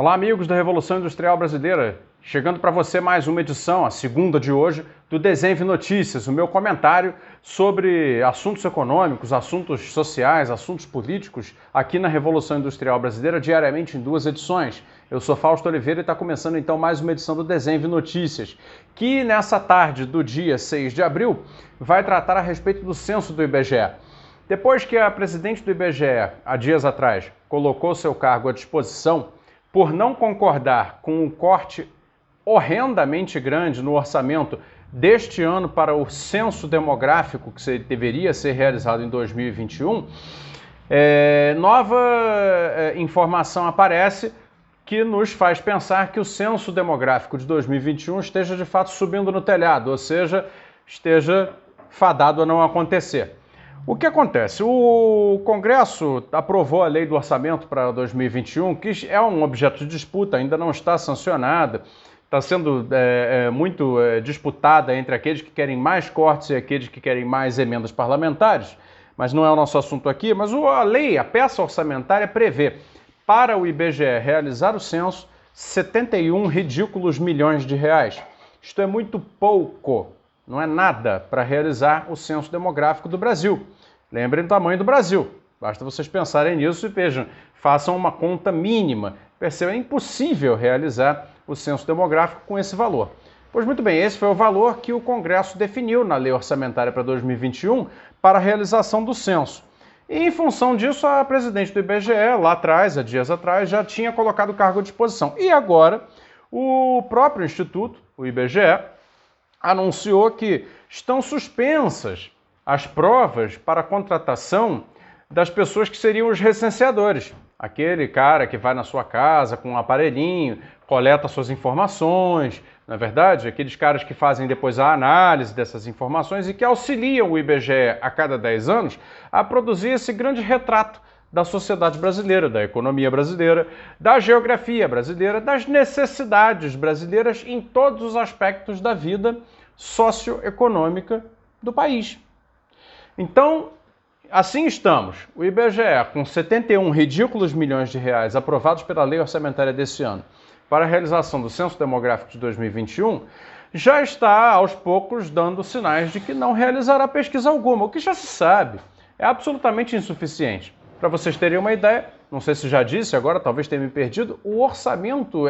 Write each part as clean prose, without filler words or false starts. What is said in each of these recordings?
Olá, amigos da Revolução Industrial Brasileira. Chegando para você mais uma edição, a segunda de hoje, do Desenve Notícias, o meu comentário sobre assuntos econômicos, assuntos sociais, assuntos políticos, aqui na Revolução Industrial Brasileira, diariamente em duas edições. Eu sou Fausto Oliveira e está começando então mais uma edição do Desenve Notícias, que nessa tarde do dia 6 de abril vai tratar a respeito do censo do IBGE. Depois que a presidente do IBGE, há dias atrás, colocou seu cargo à disposição, por não concordar com um corte horrendamente grande no orçamento deste ano para o censo demográfico que deveria ser realizado em 2021, nova informação aparece que nos faz pensar que o censo demográfico de 2021 esteja de fato subindo no telhado, ou seja, esteja fadado a não acontecer. O que acontece? O Congresso aprovou a lei do orçamento para 2021, que é um objeto de disputa, ainda não está sancionada, está sendo muito disputada entre aqueles que querem mais cortes e aqueles que querem mais emendas parlamentares, mas não é o nosso assunto aqui. Mas a lei, a peça orçamentária, prevê para o IBGE realizar o censo 71 ridículos milhões de reais. Isto é muito pouco. Não é nada para realizar o censo demográfico do Brasil. Lembrem do tamanho do Brasil. Basta vocês pensarem nisso e vejam, façam uma conta mínima. Percebam, é impossível realizar o censo demográfico com esse valor. Pois muito bem, esse foi o valor que o Congresso definiu na lei orçamentária para 2021 para a realização do censo. E em função disso, a presidente do IBGE, lá atrás, há dias atrás, já tinha colocado o cargo à disposição. E agora, o próprio Instituto, o IBGE, anunciou que estão suspensas as provas para a contratação das pessoas que seriam os recenseadores. Aquele cara que vai na sua casa com um aparelhinho, coleta suas informações, na verdade, aqueles caras que fazem depois a análise dessas informações e que auxiliam o IBGE a cada 10 anos a produzir esse grande retrato da sociedade brasileira, da economia brasileira, da geografia brasileira, das necessidades brasileiras em todos os aspectos da vida socioeconômica do país. Então, assim estamos. O IBGE, com 71 ridículos milhões de reais aprovados pela lei orçamentária desse ano para a realização do censo demográfico de 2021, já está, aos poucos, dando sinais de que não realizará pesquisa alguma, o que já se sabe. É absolutamente insuficiente. Para vocês terem uma ideia, não sei se já disse, agora talvez tenha me perdido, o orçamento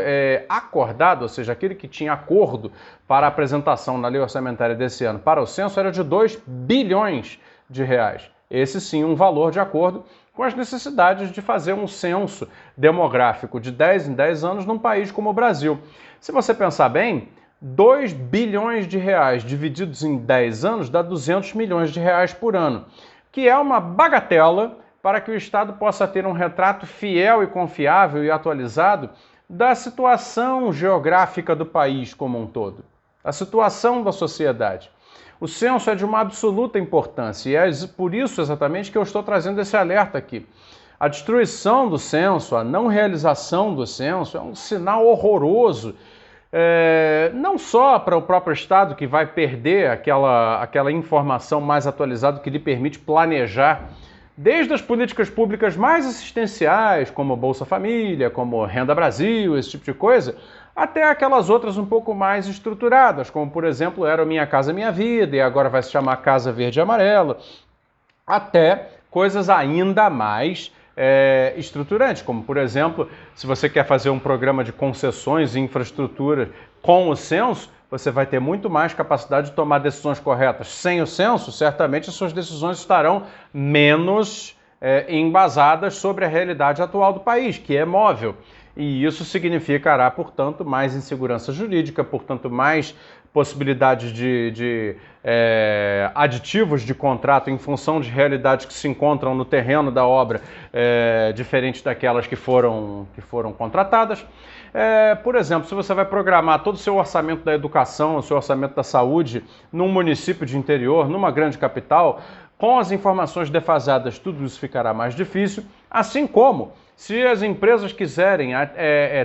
acordado, ou seja, aquele que tinha acordo para a apresentação na lei orçamentária desse ano para o censo, era de 2 bilhões de reais. Esse sim, um valor de acordo com as necessidades de fazer um censo demográfico de 10 em 10 anos num país como o Brasil. Se você pensar bem, 2 bilhões de reais divididos em 10 anos dá 200 milhões de reais por ano, que é uma bagatela para que o Estado possa ter um retrato fiel e confiável e atualizado da situação geográfica do país como um todo, a situação da sociedade. O censo é de uma absoluta importância e é por isso exatamente que eu estou trazendo esse alerta aqui. A destruição do censo, a não realização do censo é um sinal horroroso, não só para o próprio Estado, que vai perder aquela informação mais atualizada que lhe permite planejar desde as políticas públicas mais assistenciais, como Bolsa Família, como Renda Brasil, esse tipo de coisa, até aquelas outras um pouco mais estruturadas, como, por exemplo, era o Minha Casa Minha Vida, e agora vai se chamar Casa Verde e Amarela, até coisas ainda mais estruturantes, como, por exemplo, se você quer fazer um programa de concessões e infraestrutura com o censo, você vai ter muito mais capacidade de tomar decisões corretas. Sem o censo, certamente as suas decisões estarão menos embasadas sobre a realidade atual do país, que é móvel. E isso significará, portanto, mais insegurança jurídica, portanto, mais possibilidades de aditivos de contrato em função de realidades que se encontram no terreno da obra, diferentes daquelas que foram contratadas. Por exemplo, se você vai programar todo o seu orçamento da educação, o seu orçamento da saúde num município de interior, numa grande capital, com as informações defasadas, tudo isso ficará mais difícil, assim como se as empresas quiserem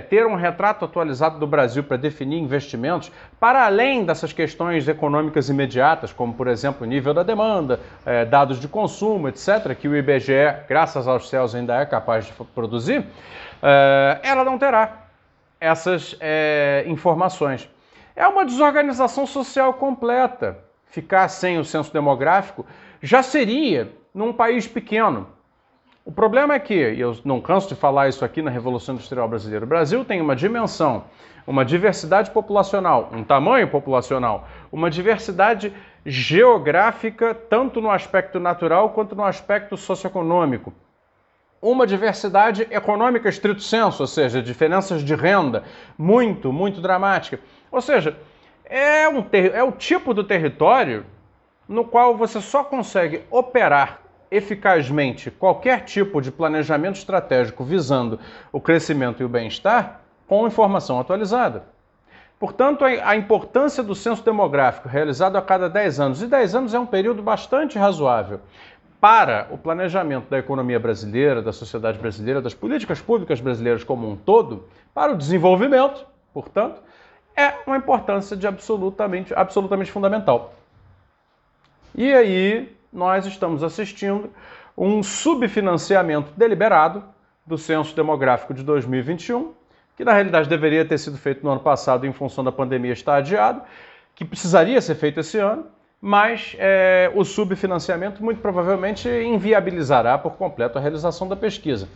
ter um retrato atualizado do Brasil para definir investimentos, para além dessas questões econômicas imediatas, como, por exemplo, o nível da demanda, dados de consumo, etc., que o IBGE, graças aos céus, ainda é capaz de produzir, ela não terá. essas informações. É uma desorganização social completa. Ficar sem o censo demográfico já seria num país pequeno. O problema é que, e eu não canso de falar isso aqui na Revolução Industrial Brasileira, o Brasil tem uma dimensão, uma diversidade populacional, um tamanho populacional, uma diversidade geográfica, tanto no aspecto natural quanto no aspecto socioeconômico. Uma diversidade econômica estrito sensu, ou seja, diferenças de renda muito dramática. Ou seja, é o tipo do território no qual você só consegue operar eficazmente qualquer tipo de planejamento estratégico visando o crescimento e o bem-estar com informação atualizada. Portanto, a importância do censo demográfico realizado a cada 10 anos, e 10 anos é um período bastante razoável, para o planejamento da economia brasileira, da sociedade brasileira, das políticas públicas brasileiras como um todo, para o desenvolvimento, portanto, é uma importância de absolutamente fundamental. E aí nós estamos assistindo um subfinanciamento deliberado do censo demográfico de 2021, que na realidade deveria ter sido feito no ano passado em função da pandemia estar adiado, que precisaria ser feito esse ano, mas o subfinanciamento muito provavelmente inviabilizará por completo a realização da pesquisa.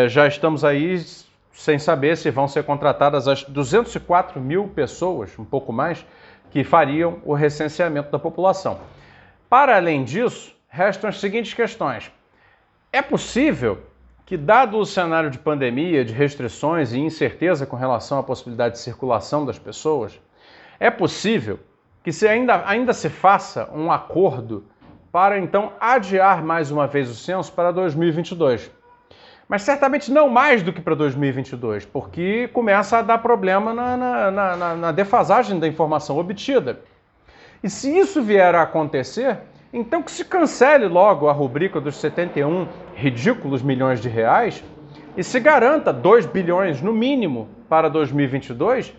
Já estamos aí sem saber se vão ser contratadas as 204 mil pessoas, um pouco mais, que fariam o recenseamento da população. Para além disso, restam as seguintes questões. É possível que, dado o cenário de pandemia, de restrições e incerteza com relação à possibilidade de circulação das pessoas, é possível que ainda se faça um acordo para, então, adiar mais uma vez o censo para 2022. Mas certamente não mais do que para 2022, porque começa a dar problema na defasagem da informação obtida. E se isso vier a acontecer, então que se cancele logo a rubrica dos 71 ridículos milhões de reais e se garanta 2 bilhões no mínimo para 2022,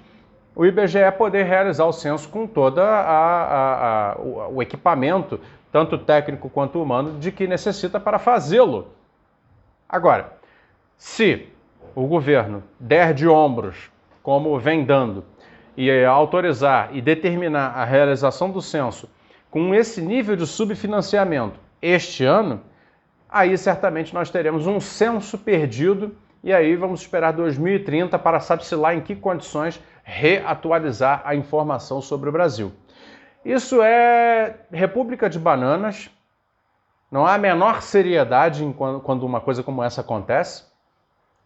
o IBGE poder realizar o censo com todo o equipamento, tanto técnico quanto humano, de que necessita para fazê-lo. Agora, se o governo der de ombros, como vem dando, e autorizar e determinar a realização do censo com esse nível de subfinanciamento este ano, aí certamente nós teremos um censo perdido e aí vamos esperar 2030 para sabe-se lá em que condições reatualizar a informação sobre o Brasil. Isso é república de bananas, não há a menor seriedade quando uma coisa como essa acontece,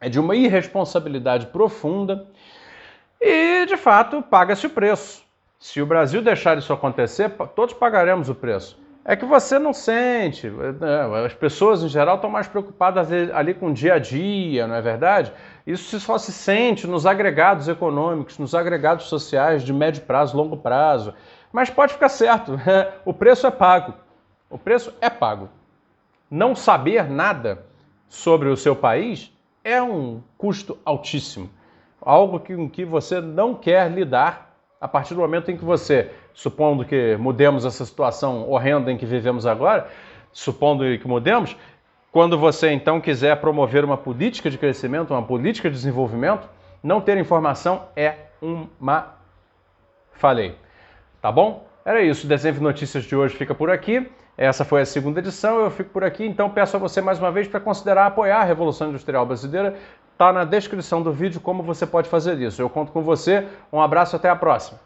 é de uma irresponsabilidade profunda e, de fato, paga-se o preço. Se o Brasil deixar isso acontecer, todos pagaremos o preço. É que você não sente, as pessoas em geral estão mais preocupadas ali com o dia a dia, não é verdade? Isso só se sente nos agregados econômicos, nos agregados sociais de médio prazo, longo prazo. Mas pode ficar certo, o preço é pago. O preço é pago. Não saber nada sobre o seu país é um custo altíssimo. Algo com que você não quer lidar a partir do momento em que você, supondo que mudemos essa situação horrenda em que vivemos agora, supondo que mudemos, quando você então quiser promover uma política de crescimento, uma política de desenvolvimento, não ter informação é uma... Falei. Tá bom? Era isso. O Desenve Notícias de hoje fica por aqui. Essa foi a segunda edição, eu fico por aqui, então peço a você mais uma vez para considerar apoiar a Revolução Industrial Brasileira. Está na descrição do vídeo como você pode fazer isso. Eu conto com você, um abraço, até a próxima.